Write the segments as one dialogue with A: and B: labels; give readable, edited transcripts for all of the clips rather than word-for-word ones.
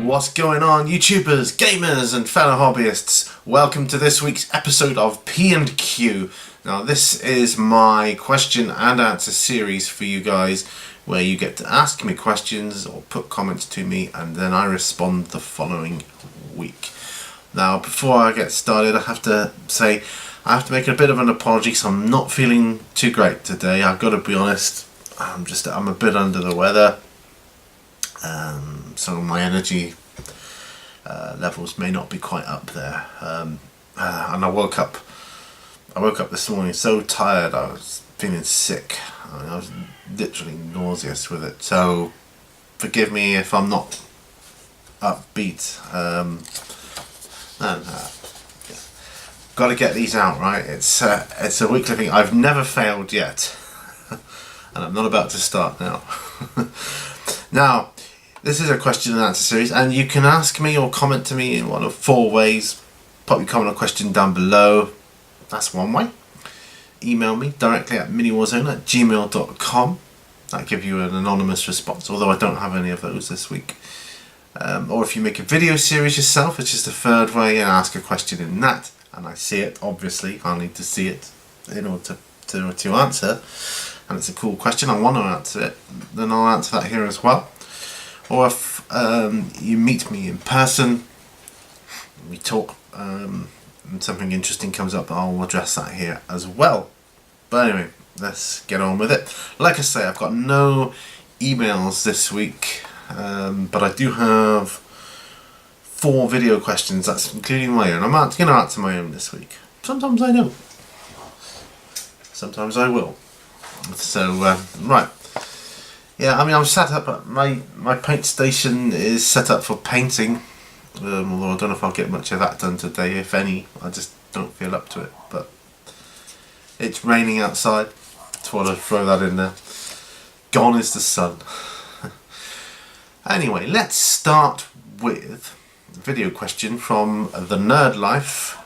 A: what's going on, YouTubers, gamers and fellow hobbyists? Welcome to this week's episode of P&Q. Now this is my question and answer series for you guys, where you get to ask me questions or put comments to me and then I respond the following week. Now before I get started, I have to say I have to make a bit of an apology because I'm not feeling too great today. I've got to be honest, I'm a bit under the weather. So my energy levels may not be quite up there, and I woke up this morning so tired. I was feeling sick. I was literally nauseous with it, so forgive me if I'm not upbeat. Got to get these out, right? It's a weekly thing. I've never failed yet, and I'm not about to start now. Now, this is a question and answer series, and you can ask me or comment to me in one of four ways. Pop your comment or question down below. That's one way. Email me directly at miniwarzone@gmail.com. That'll give you an anonymous response, although I don't have any of those this week. Or if you make a video series yourself, which is the third way, and ask a question in that, and I see it, obviously, I'll need to see it in order to answer, and it's a cool question, I want to answer it, then I'll answer that here as well. Or if you meet me in person, we talk, and something interesting comes up, I'll address that here as well. But anyway, let's get on with it. Like I say, I've got no emails this week, but I do have 4 video questions, that's including my own. I'm going to answer my own this week. Sometimes I don't. Sometimes I will. So, right. Yeah, I mean, I'm set up, my paint station is set up for painting, although I don't know if I'll get much of that done today, if any. I just don't feel up to it, but it's raining outside, just want to throw that in there. Gone is the sun. Anyway, let's start with a video question from The Nerd Life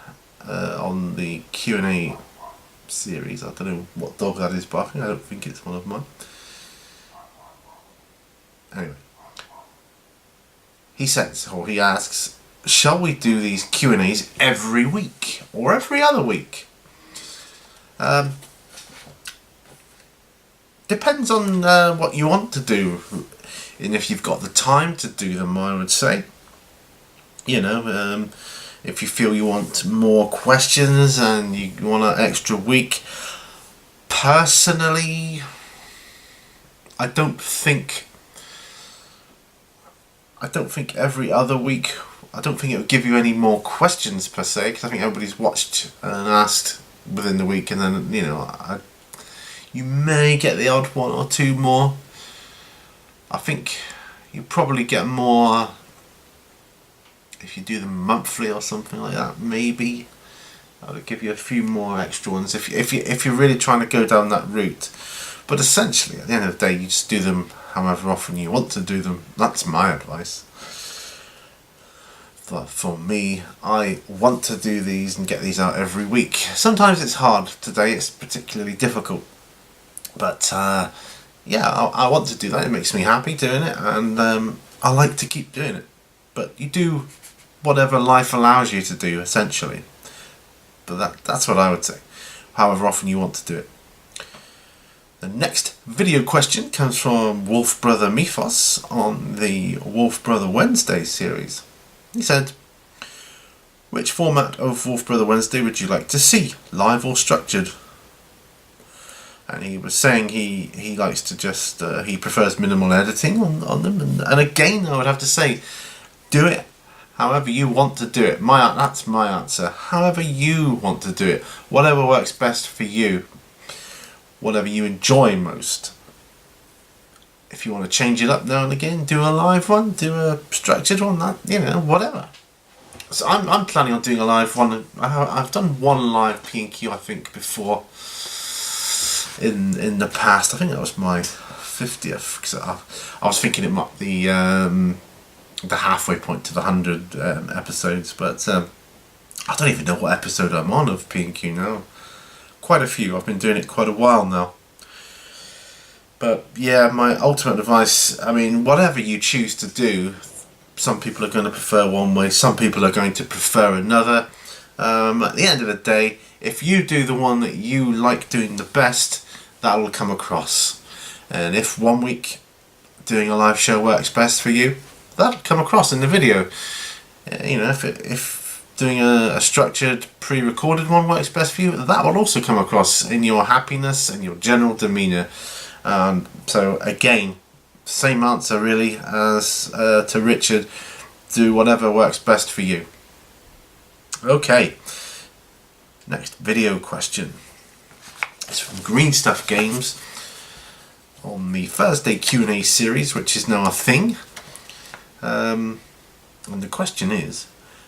A: on the Q&A series. I don't know what dog that is barking, I don't think it's one of mine. Anyway, he says, or he asks, shall we do these Q&As every week or every other week? Depends on what you want to do, and if you've got the time to do them, I would say. You know, if you feel you want more questions and you want an extra week. Personally, I don't think every other week, I don't think it would give you any more questions per se, because I think everybody's watched and asked within the week, and then, you know, you may get the odd one or two more. I think you probably get more if you do them monthly or something like that, maybe. I would give you a few more extra ones if you're really trying to go down that route. But essentially, at the end of the day, you just do them however often you want to do them. That's my advice. But for me, I want to do these and get these out every week. Sometimes it's hard. Today it's particularly difficult. But yeah, I want to do that. It makes me happy doing it, and I like to keep doing it. But you do whatever life allows you to do, essentially. But that's what I would say. However often you want to do it. The next video question comes from Wolf Brother Mythos on the Wolf Brother Wednesday series. He said, which format of Wolf Brother Wednesday would you like to see, live or structured? And he was saying he likes to just, he prefers minimal editing on them. And again, I would have to say, do it however you want to do it. That's my answer. However you want to do it. Whatever works best for you. Whatever you enjoy most. If you want to change it up now and again, do a live one, do a structured one, that, you know, whatever. So I'm planning on doing a live one. I've done one live P&Q, I think, before in the past. I think that was my 50th, because I was thinking it might be the halfway point to the 100 episodes, but I don't even know what episode I'm on of P&Q now. Quite a few. I've been doing it quite a while now. But yeah, my ultimate advice, I mean, whatever you choose to do, Some people are going to prefer one way, some people are going to prefer another. At the end of the day, if you do the one that you like doing the best, that will come across. And if one week doing a live show works best for you, that'll come across in the video. If doing a structured pre-recorded one works best for you, that will also come across in your happiness and your general demeanour. So again, same answer really as to Richard. Do whatever works best for you. Okay, next video question. It's from Green Stuff Games on the Thursday Q&A series, which is now a thing. And the question is,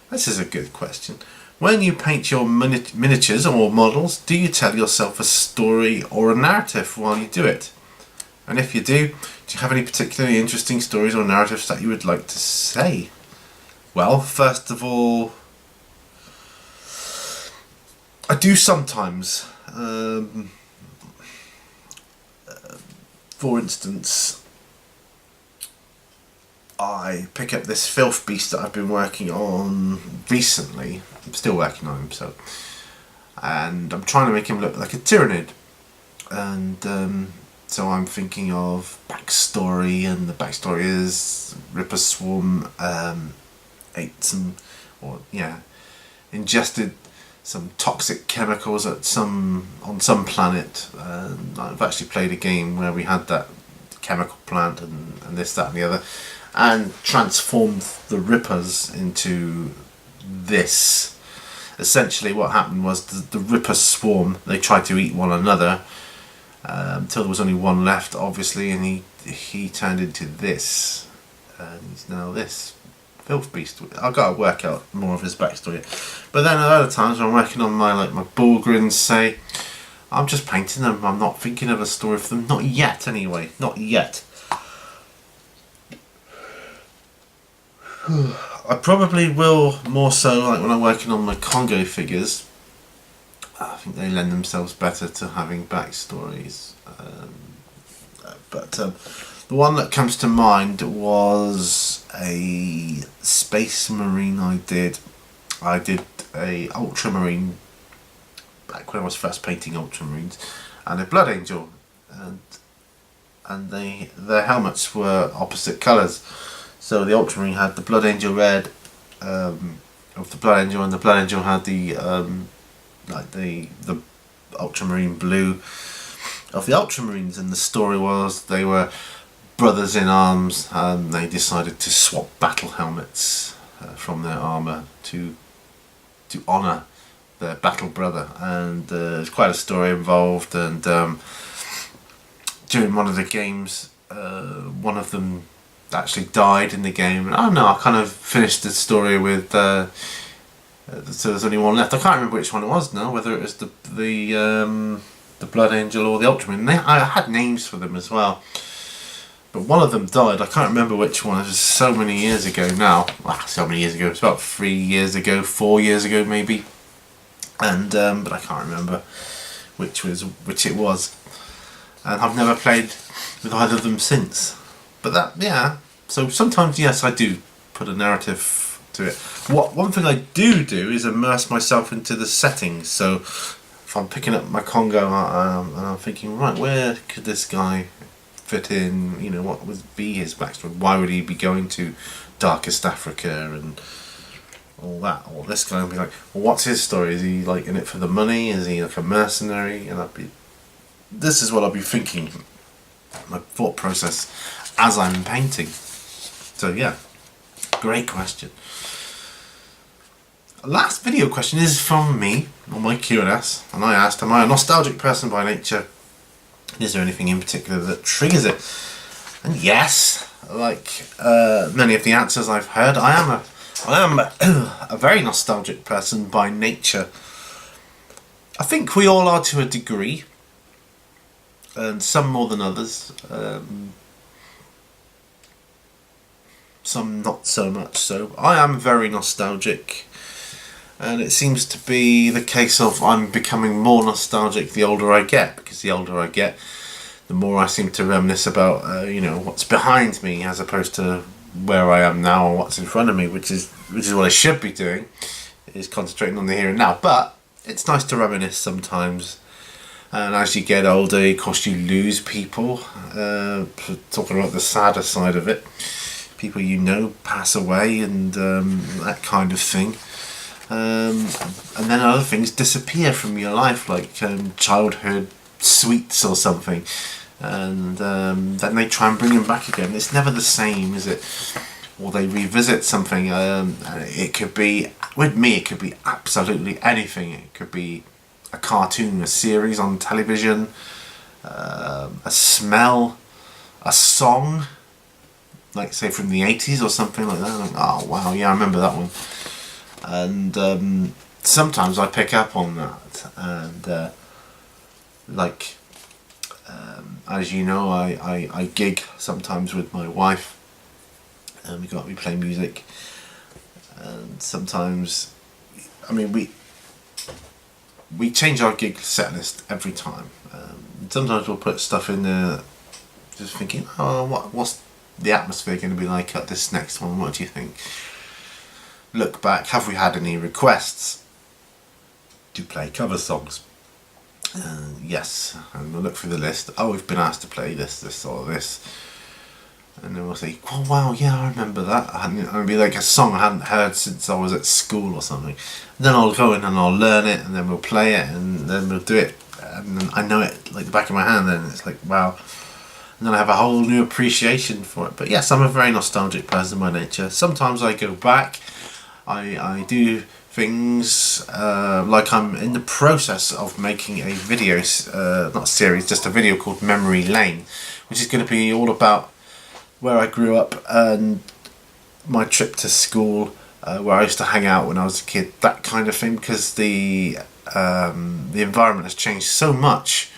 A: this is a good question. When you paint your miniatures or models, do you tell yourself a story or a narrative while you do it? And if you do you have any particularly interesting stories or narratives that you would like to say? Well, first of all, I do sometimes. For instance, I pick up this filth beast that I've been working on recently. I'm still working on him, and I'm trying to make him look like a tyrannid. And so I'm thinking of backstory, and the backstory is Ripper Swarm ingested some toxic chemicals on some planet. I've actually played a game where we had that chemical plant and this, that and the other, and transformed the Rippers into this. Essentially what happened was the Ripper swarm, they tried to eat one another until there was only one left, obviously, and he turned into this, and he's now this filth beast. I've got to work out more of his backstory. But then at other times when I'm working on my Bullgrins, say, I'm just painting them, I'm not thinking of a story for them. Not yet anyway, not yet. I probably will more so like when I'm working on my Congo figures. I think they lend themselves better to having backstories. But the one that comes to mind was a Space Marine I did. I did a Ultramarine back when I was first painting Ultramarines, and a Blood Angel, and their helmets were opposite colours. So the Ultramarine had the Blood Angel red of the Blood Angel, and the Blood Angel had the Ultramarine blue of the Ultramarines. And the story was they were brothers in arms, and they decided to swap battle helmets from their armour to honour their battle brother. And there's quite a story involved. And during one of the games, one of them actually died in the game. And I kind of finished the story with so there's only one left. I can't remember which one it was now, whether it was the Blood Angel or the Ultraman. I had names for them as well, but one of them died. I can't remember which one. It was so many years ago now. Well, so many years ago. It's about 3 years ago, 4 years ago maybe. And but I can't remember which it was. And I've never played with either of them since. But so sometimes, yes, I do put a narrative to it. One thing I do is immerse myself into the settings. So if I'm picking up my Congo and I'm thinking, right, where could this guy fit in? What would be his backstory? Why would he be going to Darkest Africa and all that? Or this guy would be like, well, what's his story? Is he like in it for the money? Is he like a mercenary? And this is what I'll be thinking, my thought process as I'm painting. So yeah, great question. Last video question is from me on my Q&S, and I asked, am I a nostalgic person by nature? Is there anything in particular that triggers it? And yes, like many of the answers I've heard, I am a very nostalgic person by nature. I think we all are to a degree, and some more than others. Some not so much so. I am very nostalgic, and it seems to be the case of I'm becoming more nostalgic the older I get, because the older I get, the more I seem to reminisce about what's behind me as opposed to where I am now and what's in front of me, which is what I should be doing, is concentrating on the here and now. But it's nice to reminisce sometimes. And as you get older, of course, you lose people. Talking about the sadder side of it, people you know pass away and that kind of thing. And then other things disappear from your life, like childhood sweets or something. And then they try and bring them back again. It's never the same, is it? Or they revisit something. It could be, with me, it could be absolutely anything. It could be a cartoon, a series on television, a smell, a song, like say from the 80s or something like that. Like, oh wow, yeah, I remember that one. And sometimes I pick up on that, and as you know, I gig sometimes with my wife, and we play music, and sometimes, I mean, we change our gig set list every time. Sometimes we'll put stuff in there, just thinking, oh, what's the atmosphere going to be like at this next one? What do you think? Look back, have we had any requests to play cover songs? Yes, and we'll look through the list. Oh, we've been asked to play this, or this. And then we'll say, oh wow, yeah, I remember that. And it'll be like a song I hadn't heard since I was at school or something. And then I'll go in and I'll learn it, and then we'll play it, and then we'll do it. And then I know it like the back of my hand, and it's like, wow. And then I have a whole new appreciation for it. But yes, I'm a very nostalgic person by nature. Sometimes I go back, I do things like I'm in the process of making a video, not a series, just a video called Memory Lane, which is going to be all about where I grew up and my trip to school, where I used to hang out when I was a kid, that kind of thing, because the environment has changed so much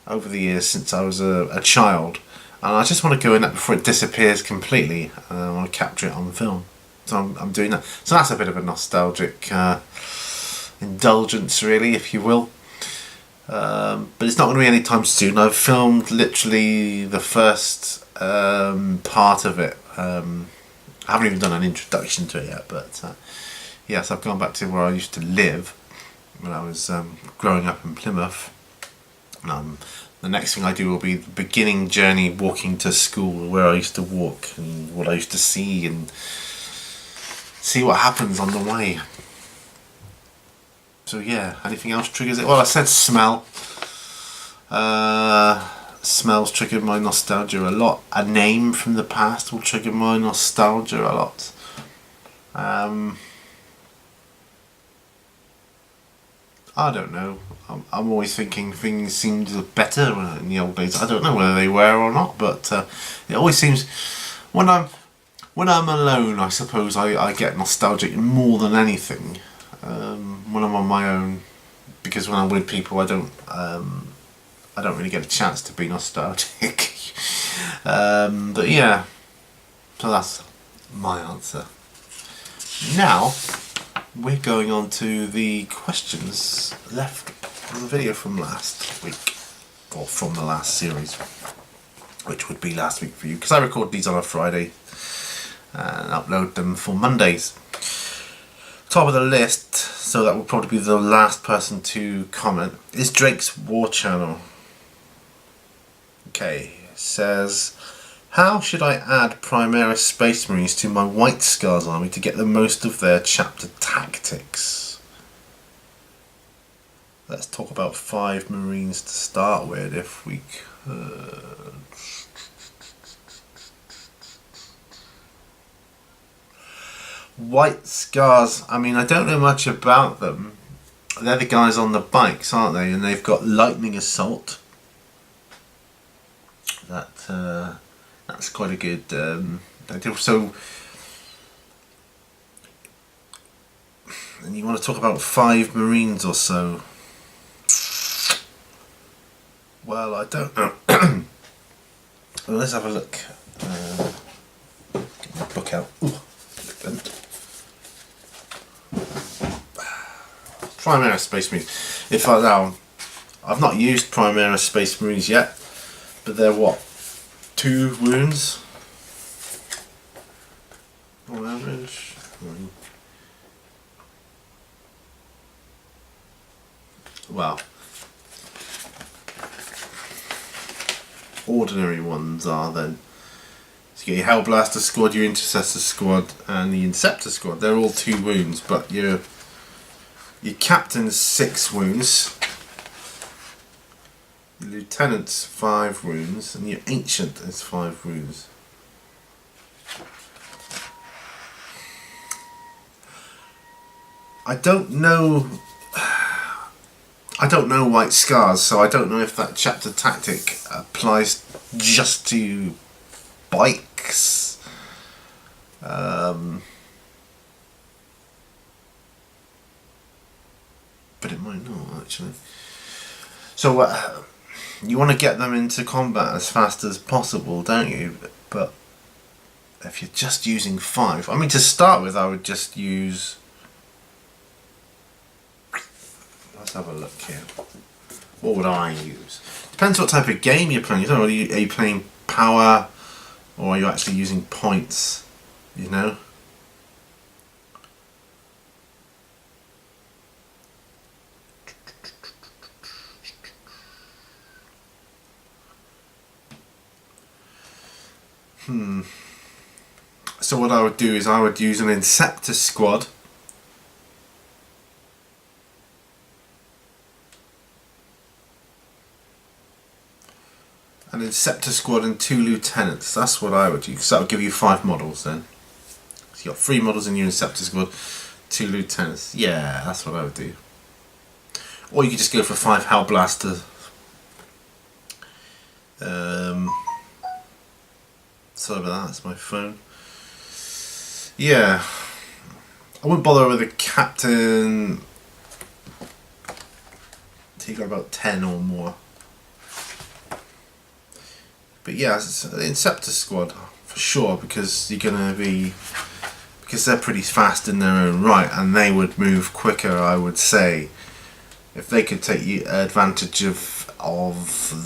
A: over the years since I was a child, and I just want to go in that before it disappears completely, and I want to capture it on film. So I'm doing that. So that's a bit of a nostalgic indulgence, really, if you will. But it's not going to be anytime soon. I've filmed literally the first part of it. I haven't even done an introduction to it yet, but yes, I've gone back to where I used to live when I was growing up in Plymouth. The next thing I do will be the beginning journey walking to school, where I used to walk and what I used to see, and see what happens on the way. So yeah, anything else triggers it? Well, I said smell. Smells triggered my nostalgia a lot. A name from the past will trigger my nostalgia a lot. I don't know. I'm always thinking things seemed better in the old days. I don't know whether they were or not, but it always seems when I'm alone, I suppose I get nostalgic more than anything. When I'm on my own, because when I'm with people, I don't really get a chance to be nostalgic. But yeah, so that's my answer. Now we're going on to the questions left from the video from last week, or from the last series, which would be last week for you, because I record these on a Friday and upload them for Mondays. Top of the list, so that will probably be the last person to comment, is Drake's War Channel. Okay, it says, how should I add Primaris Space Marines to my White Scars army to get the most of their chapter tactics? Let's talk about 5 Marines to start with, if we could. White Scars, I mean, I don't know much about them. They're the guys on the bikes, aren't they? And they've got lightning assault. That's quite a good idea. So, and you want to talk about 5 Marines or so? Well, I don't know. Well, let's have a look. Get my book out. Ooh, Primaris Space Marines. If I now, I've not used Primaris Space Marines yet, but they're what? 2 wounds? average. Well, ordinary ones are then. So you get your Hellblaster squad, your Intercessor squad, and the Inceptor squad. They're all 2 wounds, but your Captain's 6 wounds, your Lieutenant's 5 wounds, and your Ancient is 5 wounds. I don't know White Scars, so I don't know if that chapter tactic applies just to bikes. But it might not, actually. So you want to get them into combat as fast as possible, don't you? But if you're just using 5, I mean, to start with, I would just use... Let's have a look here. What would I use? Depends what type of game you're playing. Are you playing power, or are you actually using points? You know. So what I would do is I would use an Inceptor squad. An Inceptor squad and 2 lieutenants. That's what I would use. So that would give you 5 models then. So you got 3 models in your Inceptor squad, 2 lieutenants. Yeah, that's what I would do. Or you could just go for 5 Hellblaster. Sorry about that. That's my phone. Yeah, I wouldn't bother with a captain. So you got about 10 or more. But yeah, it's the Inceptor squad for sure, because you're gonna be, because they're pretty fast in their own right, and they would move quicker, I would say, if they could take advantage of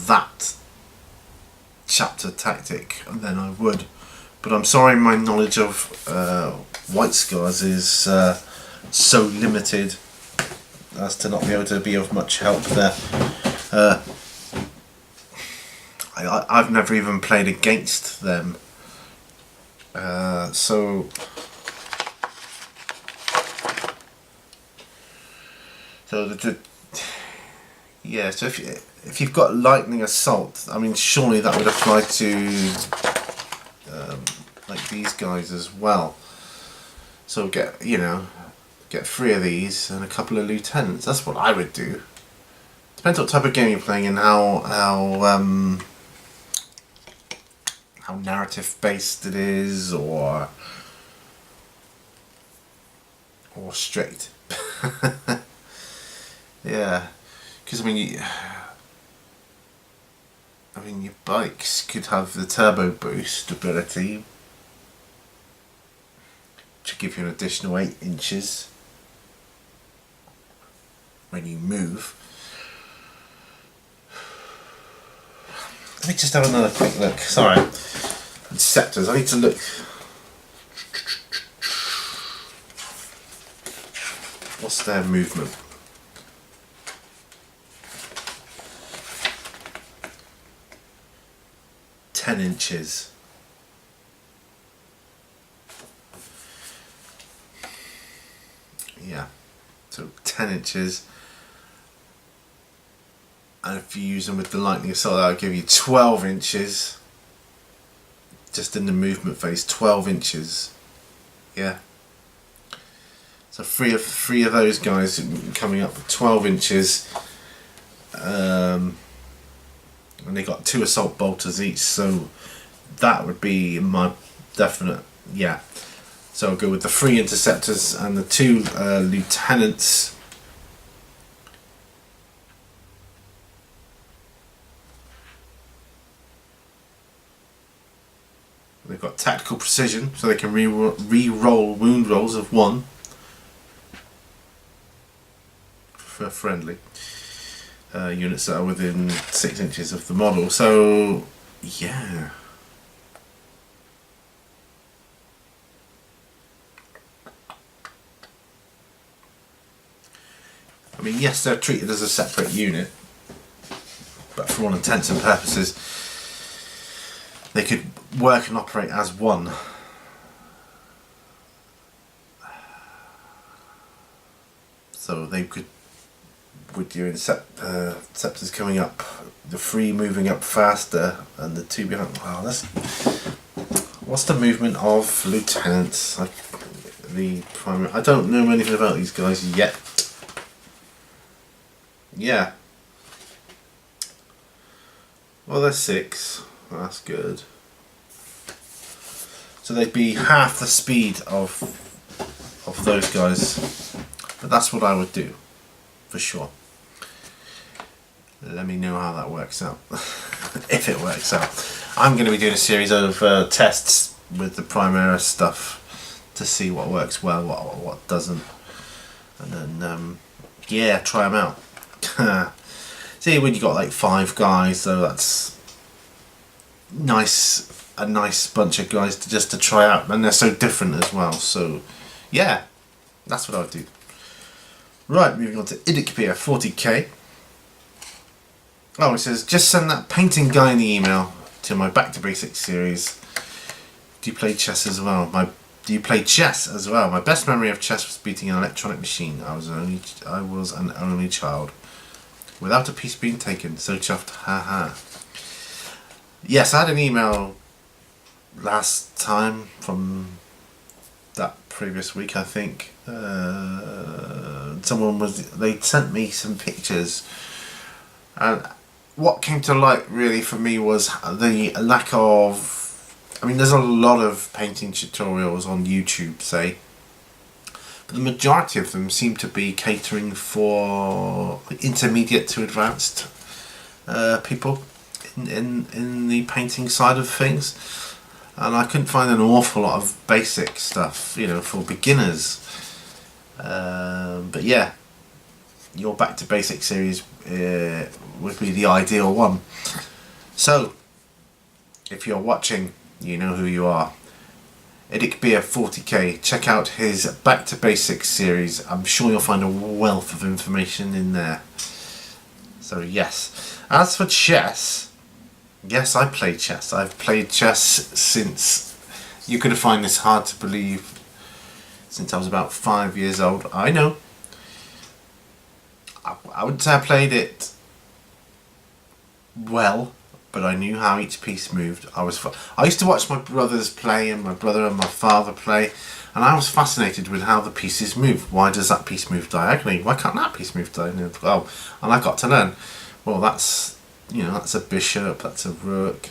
A: that chapter tactic, then I would. But I'm sorry, my knowledge of White Scars is so limited as to not be able to be of much help there. I've never even played against them, so yeah. So if you've got lightning assault, I mean, surely that would apply to like these guys as well. So get 3 of these and a couple of lieutenants. That's what I would do. Depends what type of game you're playing and how narrative based it is, or strict. Yeah, because I mean your bikes could have the turbo boost ability, which give you an additional 8 inches when you move. Let me just have another quick look. Sorry. Inceptors, I need to look. What's their movement? "10 inches. Yeah. So 10 inches. And if you use them with the lightning assault, that'll give you 12 inches. Just in the movement phase, 12 inches. Yeah. So three of those guys coming up with 12 inches. And they got 2 assault bolters each, so that would be my definite, yeah. So I'll go with the 3 interceptors and the 2 lieutenants. They've got tactical precision, so they can re-roll wound rolls of 1 for friendly units that are within 6 inches of the model. So yeah, mean, yes, they're treated as a separate unit, but for all intents and purposes, they could work and operate as one. So they could, with your Scepters coming up, the 3 moving up faster, and the 2 behind. Wow, what's the movement of lieutenants? The primary. I don't know anything about these guys yet. Yeah. Well, they're 6. That's good. So they'd be half the speed of those guys. But that's what I would do, for sure. Let me know how that works out. If it works out. I'm going to be doing a series of tests with the Primera stuff to see what works well, what doesn't. And then, yeah, try them out. See, when you got like 5 guys, so that's a nice bunch of guys to try out. And they're so different as well. So, yeah, that's what I would do. Right, moving on to Idikbeer 40k. Oh, it says, just send that painting guy in the email to my Back to Basics series. Do you play chess as well? Do you play chess as well? My best memory of chess was beating an electronic machine. I was an only child. Without a piece being taken. So chuffed. Haha. Yes, I had an email last time from that previous week, I think. They sent me some pictures, and what came to light really for me was the lack of, I mean, there's a lot of painting tutorials on YouTube, say, but the majority of them seem to be catering for intermediate to advanced people in the painting side of things, and I couldn't find an awful lot of basic stuff, you know, for beginners. But yeah, your Back to Basics series would be the ideal one. So, if you're watching, you know who you are. Idikbeer 40k, check out his Back to Basics series. I'm sure you'll find a wealth of information in there. So yes. As for chess, yes, I play chess. I've played chess since, you're going to find this hard to believe, since I was about 5 years old. I know. I wouldn't say I played it well, but I knew how each piece moved. I used to watch my brothers play, and my brother and my father play, and I was fascinated with how the pieces move. Why does that piece move diagonally? Why can't that piece move diagonally? Oh, and I got to learn. Well, that's a bishop, that's a rook,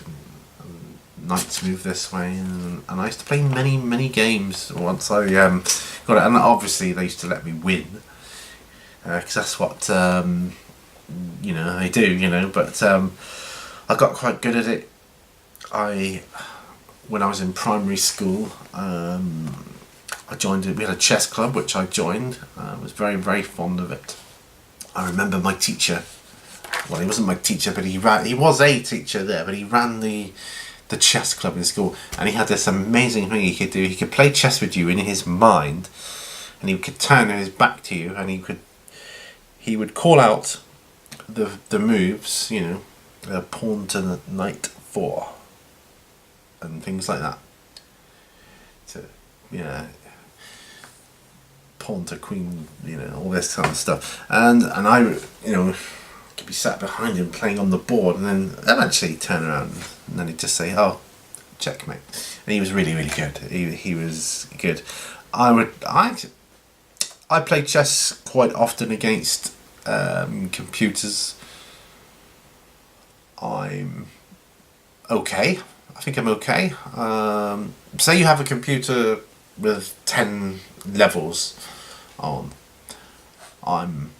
A: and knights move this way, and I used to play many games once I got it, and obviously they used to let me win, because that's what they do, but I got quite good at it. When I was in primary school, I joined it. We had a chess club which I joined. I was very fond of it. I remember my teacher, well, he wasn't my teacher, but he was a teacher there, but he ran the chess club in school, and he had this amazing thing he could do. He could play chess with you in his mind, and he could turn his back to you, and he would call out the moves, pawn to knight 4 and things like that. So, pawn to queen, all this kind of stuff. And I, could be sat behind him playing on the board, and then eventually he'd turn around and then he'd just say, "Oh, checkmate." And he was really good. He was good. I play chess quite often against computers. I'm okay. I think I'm okay. Say you have a computer with 10 levels on. I'm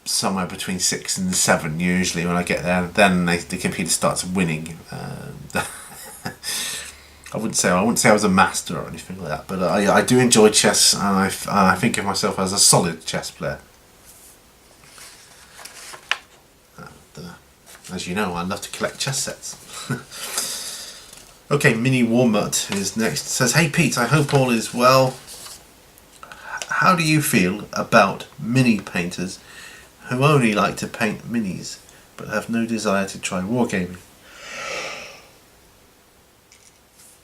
A: somewhere between 6 and 7 usually when I get there. Then the computer starts winning. I wouldn't say I was a master or anything like that, but I do enjoy chess, and I think of myself as a solid chess player. As you know, I love to collect chess sets. Okay, Mini Warmut is next. It says, "Hey Pete, I hope all is well. how do you feel about mini painters who only like to paint minis but have no desire to try wargaming?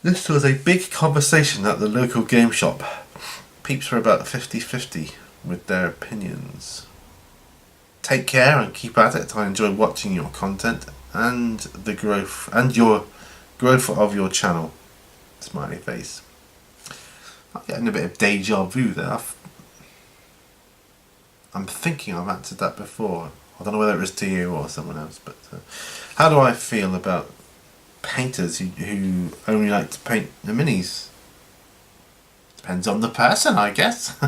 A: This was a big conversation at the local game shop. Peeps were about 50-50 with their opinions. Take care and keep at it. I enjoy watching your content and the growth and your growth of your channel. Smiley face. I'm getting a bit of deja vu there. I'm thinking I've answered that before. I don't know whether it was to you or someone else, but how do I feel about painters who only like to paint the minis? Depends on the person, I guess.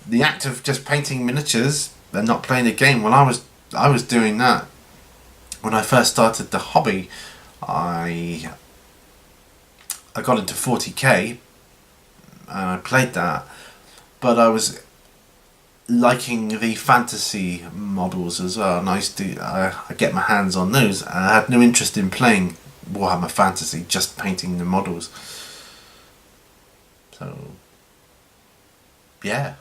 A: The act of just painting miniatures and not playing the game. Well, I was doing that when I first started the hobby. I got into 40k and I played that, but I was liking the fantasy models as well, and I get my hands on those, and I had no interest in playing Warhammer Fantasy, just painting the models. So yeah.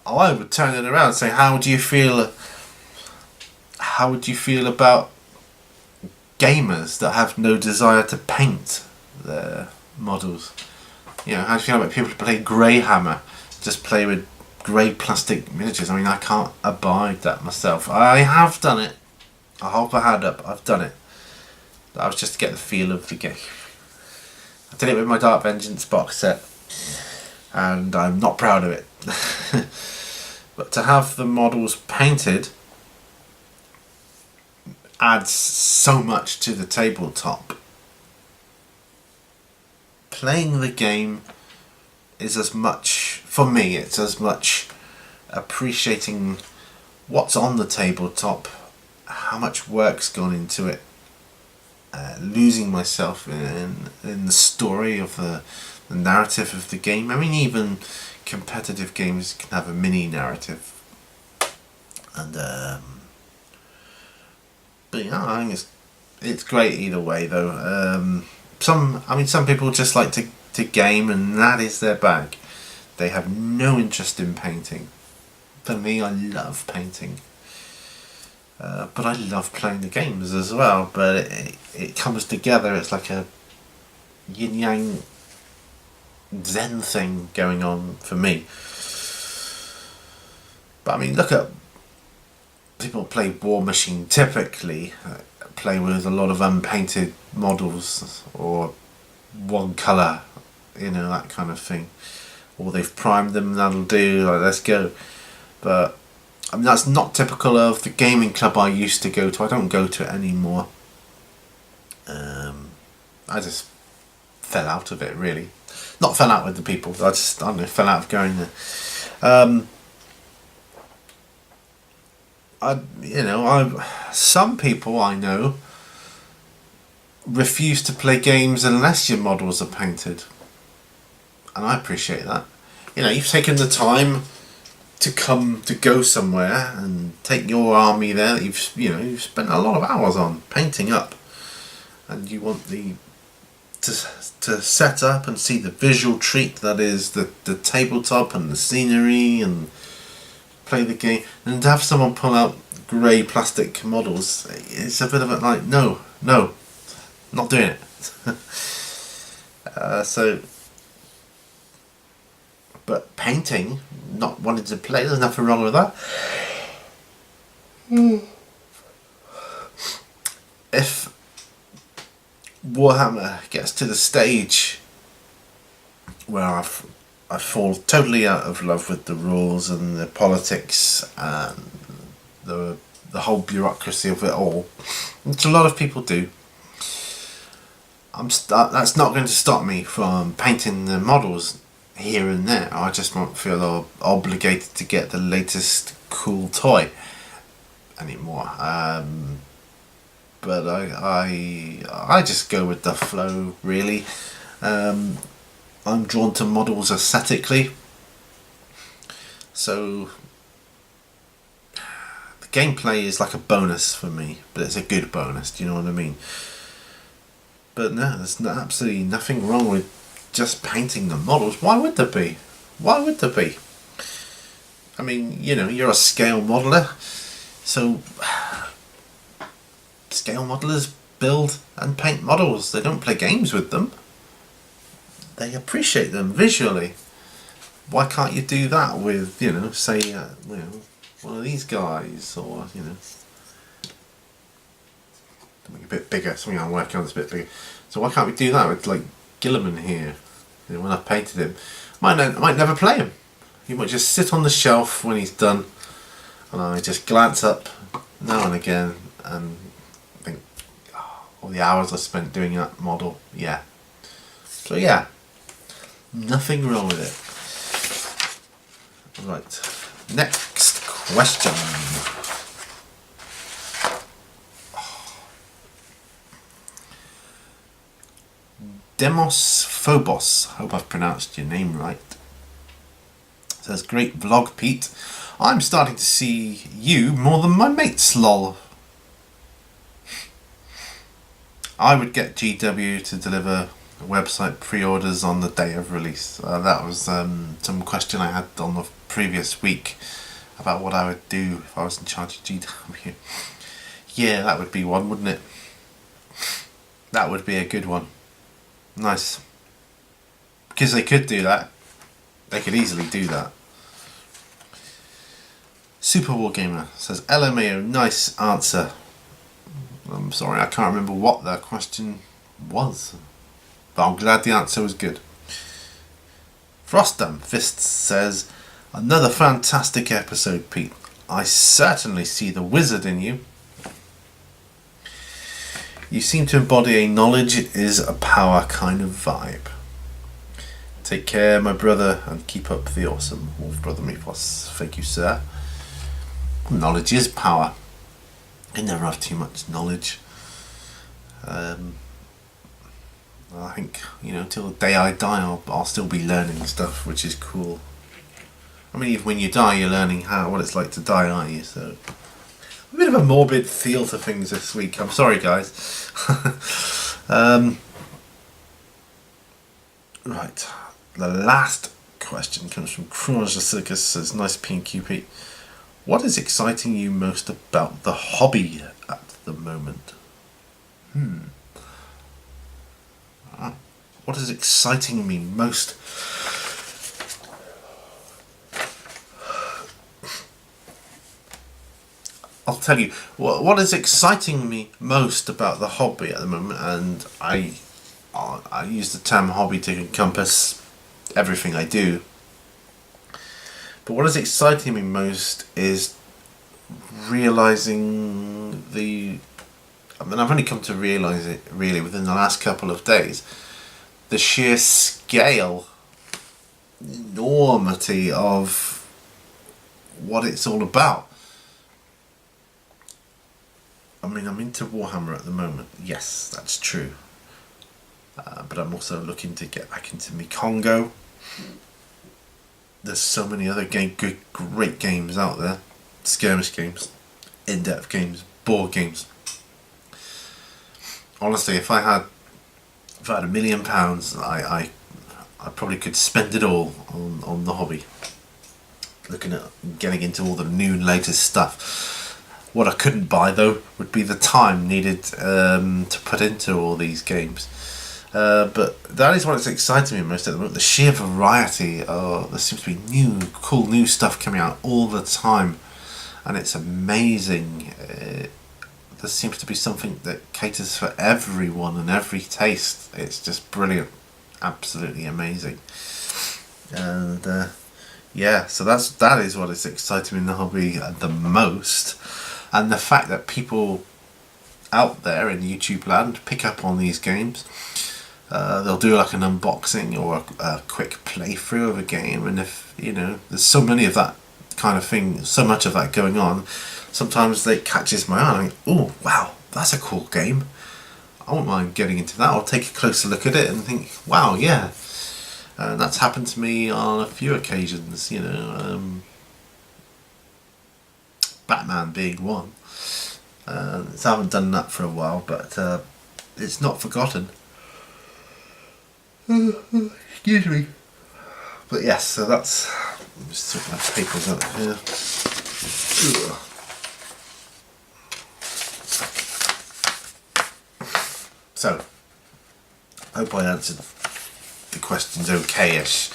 A: I would turn it around and say, how would you feel about gamers that have no desire to paint their models? You know, how do you feel about people who play Greyhammer, just play with grey plastic miniatures? I mean, I can't abide that myself. I have done it. I hold my hand up, I've done it. That was just to get the feel of the game. I did it with my Dark Vengeance box set, and I'm not proud of it. But to have the models painted adds so much to the tabletop. Playing the game is as much, for me, it's as much appreciating what's on the tabletop, how much work's gone into it, losing myself in the story of the narrative of the game. I mean, even competitive games can have a mini narrative, and but yeah, I think it's great either way though. Some people just like to game, and that is their bag. They have no interest in painting. For me, I love painting, but I love playing the games as well. But it comes together. It's like a yin yang Zen thing going on for me. But I mean, look at people who play War Machine. Typically, play with a lot of unpainted models or one colour, you know, that kind of thing. Or they've primed them, that'll do, like, let's go. But I mean, that's not typical of the gaming club I used to go to. I don't go to it anymore. I just fell out of it, really. Not fell out with the people, I don't know, fell out of going there. Some people I know refuse to play games unless your models are painted, and I appreciate that. You know, you've taken the time to go somewhere and take your army there that you've spent a lot of hours on painting up, and you want to set up and see the visual treat that is the tabletop and the scenery and play the game, and to have someone pull out grey plastic models, it's a bit of a like, no, not doing it. But painting, not wanting to play, there's nothing wrong with that. If Warhammer gets to the stage where I fall totally out of love with the rules and the politics and the whole bureaucracy of it all, which a lot of people do, that's not going to stop me from painting the models here and there. I just won't feel obligated to get the latest cool toy anymore. But I just go with the flow, really. I'm drawn to models aesthetically, so the gameplay is like a bonus for me, but it's a good bonus, do you know what I mean? But no, there's absolutely nothing wrong with just painting the models. Why would there be? Why would there be? I mean, you know, you're a scale modeler, so scale modelers build and paint models. They don't play games with them. They appreciate them visually. Why can't you do that with, you know, say, you know, one of these guys, or, you know, something a bit bigger, something I'm working on that's a bit bigger. So why can't we do that with, like, Gilliman here? You know, when I've painted him, I might never play him. He might just sit on the shelf when he's done, and I just glance up now and again and think, oh, all the hours I spent doing that model, yeah. So yeah, nothing wrong with it. Right, next question. Demos Phobos, hope I've pronounced your name right. Says, great vlog, Pete. I'm starting to see you more than my mates, lol. I would get GW to deliver website pre-orders on the day of release. That was some question I had on the previous week about what I would do if I was in charge of GW. Yeah, that would be one, wouldn't it? That would be a good one. Nice. Because they could do that. They could easily do that. Super War Gamer says, LMAO, nice answer. I'm sorry, I can't remember what the question was, but I'm glad the answer was good. Frostham Fists says, another fantastic episode, Pete. I certainly see the wizard in you. You seem to embody a knowledge is a power kind of vibe. Take care, my brother, and keep up the awesome Wolf Brother Meepos. Thank you, sir. Knowledge is power. I never have too much knowledge. I think, you know, till the day I die, I'll still be learning stuff, which is cool. I mean, even when you die, you're learning what it's like to die, aren't you? So, a bit of a morbid feel to things this week. I'm sorry, guys. Right. The last question comes from Crunch the Circus. Says, nice PQ, what is exciting you most about the hobby at the moment? What is exciting me most? I'll tell you what is exciting me most about the hobby at the moment, and I use the term hobby to encompass everything I do. But what is exciting me most is realising I've only come to realise it really within the last couple of days, the sheer scale, enormity of what it's all about. I mean, I'm into Warhammer at the moment, yes, that's true. But I'm also looking to get back into me Congo. There's so many other great games out there. Skirmish games, in-depth games, board games. Honestly, if I had £1 million, I probably could spend it all on the hobby. Looking at getting into all the new and latest stuff. What I couldn't buy though would be the time needed to put into all these games. But that is what is exciting me most at the moment. The sheer variety. There seems to be cool new stuff coming out all the time, and it's amazing. There seems to be something that caters for everyone and every taste. It's just brilliant, absolutely amazing. And so that is what is exciting me in the hobby the most, and the fact that people out there in YouTube land pick up on these games. They'll do like an unboxing or a quick playthrough of a game, and if there's so many of that kind of thing, so much of that going on, sometimes it catches my eye. Oh wow, that's a cool game. I won't mind getting into that. I'll take a closer look at it and think, wow, yeah. That's happened to me on a few occasions. Batman being one. I haven't done that for a while, but it's not forgotten. Excuse me. But yes, so that's... Let me just sort my papers out here. Ugh. So, I hope I answered the questions okay-ish.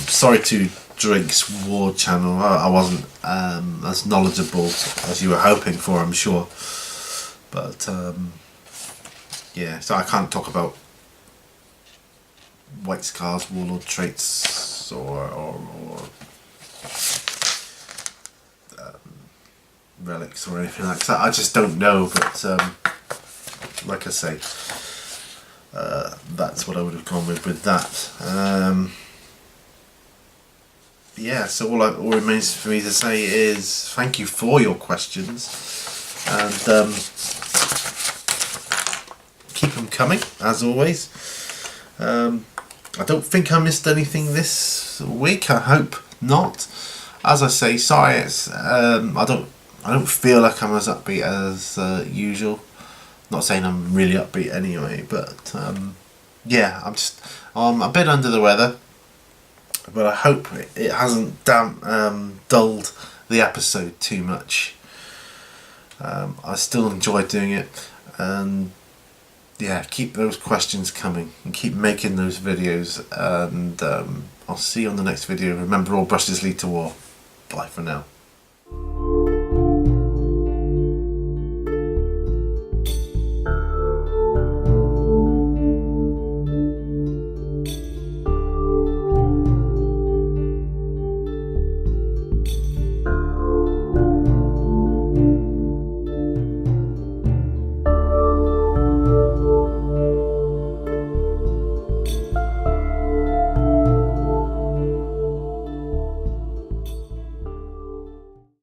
A: Sorry to Drake's War channel, I wasn't as knowledgeable as you were hoping for, I'm sure. But yeah, so I can't talk about White Scars, Warlord traits, or relics or anything like that. I just don't know, but like I say, that's what I would have gone with that. Yeah, so all remains for me to say is thank you for your questions, and keep them coming as always. I don't think I missed anything this week. I hope not. As I say, sorry. It's I don't feel like I'm as upbeat as usual. Not saying I'm really upbeat anyway, but yeah, I'm a bit under the weather. But I hope it hasn't dulled the episode too much. I still enjoy doing it, and yeah, keep those questions coming and keep making those videos, and I'll see you on the next video. Remember, all brushes lead to war. Bye for now.